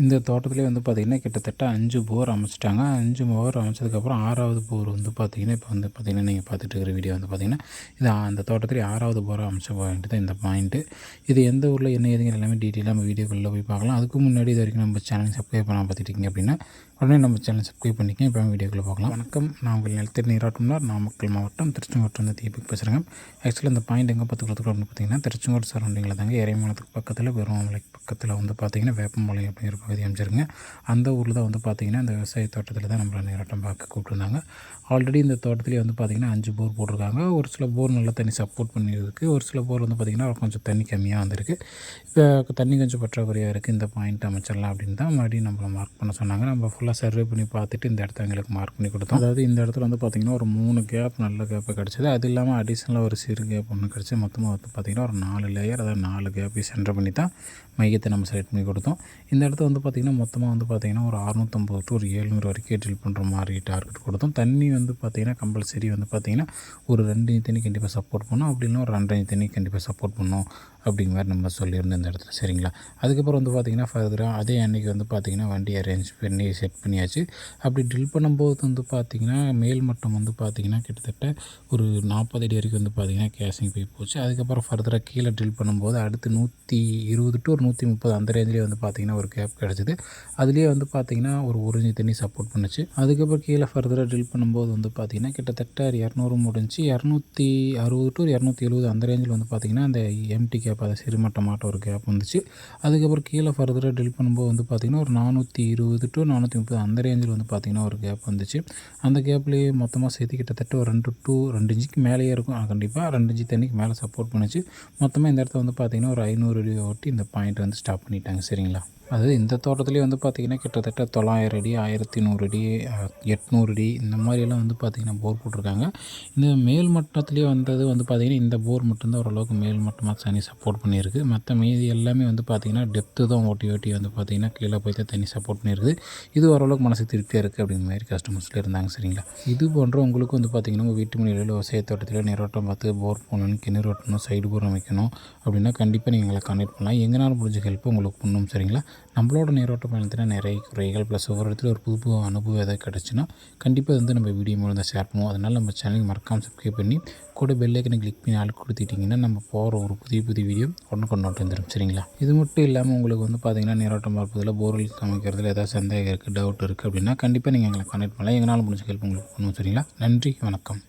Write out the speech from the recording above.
இந்த தோட்டத்திலே வந்து பார்த்திங்கன்னா கிட்டத்தட்ட 5 போர் அமைச்சிட்டாங்க. 5 போர் அமைச்சதுக்கப்புறம் 6வது போர் வந்து பார்த்திங்கன்னா இப்போ வந்து பார்த்திங்கன்னா நீங்கள் பார்த்துட்டு இருக்கிற வீடியோ வந்து பார்த்திங்கன்னா இது அந்த தோட்டத்திலே 6வது போராக அமைச்ச பாயிண்ட் தான் இந்த பாயிண்ட்டு. இது எந்த ஊரில் என்ன ஏதுங்கிற எல்லாமே டீட்டெயிலாக நம்ம வீடியோக்குள்ளே போய் பார்க்கலாம். அதுக்கு முன்னாடி இது வரைக்கும் நம்ம சேனல் சப்ஸ்கிரைப் பண்ணாமல் பார்த்துட்டிங்க அப்படின்னா உடனே நம்ம சேனல் சப்ஸ்கிரைப் பண்ணிக்கங்க. இப்போ வீடியோக்குள்ளே பார்க்கலாம். வணக்கம், நான் உங்கள் நிலத்தடி நீராட்டுனர், நாமக்கல் மாவட்டம் திருச்செங்கோட்டு வந்து தீபக் பேசுகிறேங்க. ஆக்சுவலாக இந்த பாயிண்ட் எங்கே பார்த்துக்கிறதுக்கு அப்படின்னு பார்த்திங்கன்னா திருச்செங்கோட்டு சரௌண்டிங்கில் தாங்க, இறைமலத்துக்கு பக்கத்தில் பெருமாமலைக்கு பக்கத்தில் வந்து பார்த்திங்கன்னா வேப்பமலை அப்படிங்கிற பகுதி அமைச்சிருங்க. அந்த ஊரில் தான் வந்து பார்த்திங்கன்னா இந்த விவசாய தோட்டத்தில் தான் நம்மளை நீராட்டம் பார்க்க கூப்பிட்டுருந்தாங்க. ஆல்ரெடி இந்த தோட்டத்திலே வந்து பார்த்திங்கன்னா 5 போர் போட்டிருக்காங்க. ஒரு சில போர் நல்லா தண்ணி சப்போர்ட் பண்ணியிருக்கு, ஒரு சில போர் வந்து பார்த்திங்கன்னா கொஞ்சம் தண்ணி கம்மியாக வந்திருக்கு. இப்போ தண்ணி கொஞ்சம் பற்றாக்குறையாக இருக்குது, இந்த பாயிண்ட் அமைச்சிடலாம் அப்படின்னு தான் மறுபடியும் நம்மளை மார்க் பண்ண சொன்னாங்க. நம்ம ஃபுல்லாக சர்வே பண்ணி பார்த்துட்டு இந்த இடத்த எங்களுக்கு மார்க் பண்ணி கொடுத்தோம். அதாவது இந்த இடத்துல வந்து பார்த்திங்கன்னா ஒரு 3 கேப் நல்ல கேப்பு கிடச்சிது. அது இல்லாமல் அடிஷ்னலாக ஒரு சிறு கேப் ஒன்று கிடச்சி மொத்தமாக வந்து பார்த்திங்கன்னா ஒரு 4 லேயர், அதாவது 4 கேப்பையும் சென்டர் பண்ணி தான் மையத்தை நம்ம செலக்ட் பண்ணி கொடுத்தோம். இந்த இடத்த வந்து பார்த்திங்கன்னா மொத்தமாக வந்து பார்த்திங்கன்னா ஒரு 650 டு ஒரு 700 வரைக்கும் ட்ரில் பண்ணுற மாதிரி டார்கெட் கொடுத்தோம். தண்ணி வந்து பார்த்திங்கன்னா கம்பல்சரி வந்து பார்த்திங்கன்னா ஒரு 2 இன்ச் தண்ணி கண்டிப்பாக சப்போர்ட் பண்ணோம், அப்படி இல்லைனா ஒரு 2.5 இன்ச் தண்ணி கண்டிப்பாக சப்போர்ட் பண்ணோம் அப்படிங்கிற மாதிரி நம்ம சொல்லியிருந்தோம் இந்த இடத்துல. சரிங்களா? அதுக்கப்புறம் வந்து பார்த்திங்கன்னா ஃபர்தராக அதே அன்றைக்கி வந்து பார்த்திங்கன்னா வண்டி அரேஞ்ச் பண்ணி செட் பண்ணியாச்சு. அப்படி ட்ரில் பண்ணும்போது வந்து பார்த்திங்கன்னா மேல் மட்டம் வந்து பார்த்திங்கன்னா கிட்டத்தட்ட ஒரு 40 அடி வரைக்கும் வந்து பார்த்திங்கன்னா கேசிங் போய் போச்சு. அதுக்கப்புறம் ஃபர்தராக கீழே ட்ரில் பண்ணும்போது அடுத்து 120 டு ஒரு 130 அந்த ரேஞ்சிலே வந்து பார்த்திங்கன்னா ஒரு கேப் கிடச்சிது. அதுலேயே வந்து பார்த்திங்கன்னா ஒரு 1 இன்ச் தண்ணி சப்போர்ட் பண்ணுச்சு. அதுக்கப்புறம் கீழே ஃபர்தராக ட்ரில் பண்ணும்போது வந்து பார்த்திங்கன்னா கிட்டத்தட்ட 200 முடிஞ்சு 260 டு 270 அந்த ரேஞ்சில் வந்து பார்த்திங்கன்னா அந்த எம்டி கேப், அதை சிறுமட்டமாட்ட ஒரு கேப் வந்துச்சு. அதுக்கப்புறம் கீழே ஃபர்தராக ட்ரில் பண்ணும்போது வந்து பார்த்திங்கன்னா ஒரு 420 டு 430 அந்த ரேஞ்சில் வந்து பார்த்திங்கன்னா ஒரு கேப் வந்துச்சு. அந்த கேப்லேயே மொத்தமாக சேர்த்து கிட்டத்தட்ட ஒரு 2 இன்ச்சுக்கு மேலேயே இருக்கும். கண்டிப்பாக 2 இன்ச்சு தண்ணிக்கு மேலே சப்போர்ட் பண்ணிச்சு. மொத்தமாக இந்த இடத்துல வந்து பார்த்திங்கன்னா ஒரு 500 அடி ஓட்டி இந்த பாயிண்ட் வந்து ஸ்டாப் பண்ணிட்டாங்க. சரிங்களா? அதாவது இந்த தோட்டத்துலேயே வந்து பார்த்திங்கன்னா கிட்டத்தட்ட 900 அடி, 1100 அடி, 800 அடி இந்த மாதிரியெல்லாம் வந்து பார்த்திங்கன்னா போர் போட்டிருக்காங்க. இந்த மேல் மட்டத்துலேயே வந்தது வந்து பார்த்திங்கன்னா இந்த போர் மட்டும்தான் ஓரளவுக்கு மேல் மட்டமாக தண்ணி சப்போர்ட் பண்ணியிருக்கு. மற்ற மீதி எல்லாமே வந்து பார்த்திங்கன்னா டெப்த்து தான் ஓட்டி வந்து பார்த்திங்கன்னா கீழே போய் தான் தண்ணி சப்போர்ட் பண்ணியிருக்குது. இது ஓரளவுக்கு மனசு திருப்தியாக இருக்குது அப்படிங்கிற மாதிரி கஸ்டமர்ஸில் இருந்தாங்க. சரிங்களா? இது போன்ற உங்களுக்கு வந்து பார்த்திங்கன்னா உங்கள் வீட்டு முறையில் விவசாய தோட்டத்தில் நீரோட்டம் பார்த்து போர் போடணும், கிணறு ஓட்டணும், சைடு போர் அமைக்கணும் அப்படின்னா கண்டிப்பாக நீங்கள் எங்களை கான்டெக்ட் பண்ணலாம். எங்களால் முடிஞ்ச ஹெல்ப் உங்களுக்கு பண்ணணும். சரிங்களா? நம்மளோட நீரோட்ட பயணத்தில் நிறைய குறைகள் ப்ளஸ் ஒவ்வொரு இடத்துல ஒரு புது அனுபவம் எதாவது கிடச்சுன்னா கண்டிப்பாக வந்து நம்ம வீடியோ மூலம் தான் ஷேர் பண்ணுவோம். அதனால் நம்ம சேனலுக்கு மறக்காமல் சப்ஸ்கிரைப் பண்ணி கூட பெல் ஐக்கனை கிளிக் பண்ணி ஆள் கொடுத்துட்டிங்கன்னா நம்ம போகிற ஒரு புதிய வீடியோ உடனுக்குடன் வந்துடும். சரிங்களா? இது மட்டும் இல்லாமல் உங்களுக்கு வந்து பார்த்திங்கன்னா நீரோட்டம் பார்ப்பதில் போர்வெல் அமைக்கிறதுல ஏதாவது சந்தேகம் இருக்குது, டவுட் இருக்குது அப்படின்னா கண்டிப்பாக நீங்கள் எங்களை கான்டெக்ட் பண்ணலாம். எங்களால் முடிஞ்ச ஹெல்ப் உங்களுக்கு பண்ணுவோம். சரிங்களா? நன்றி, வணக்கம்.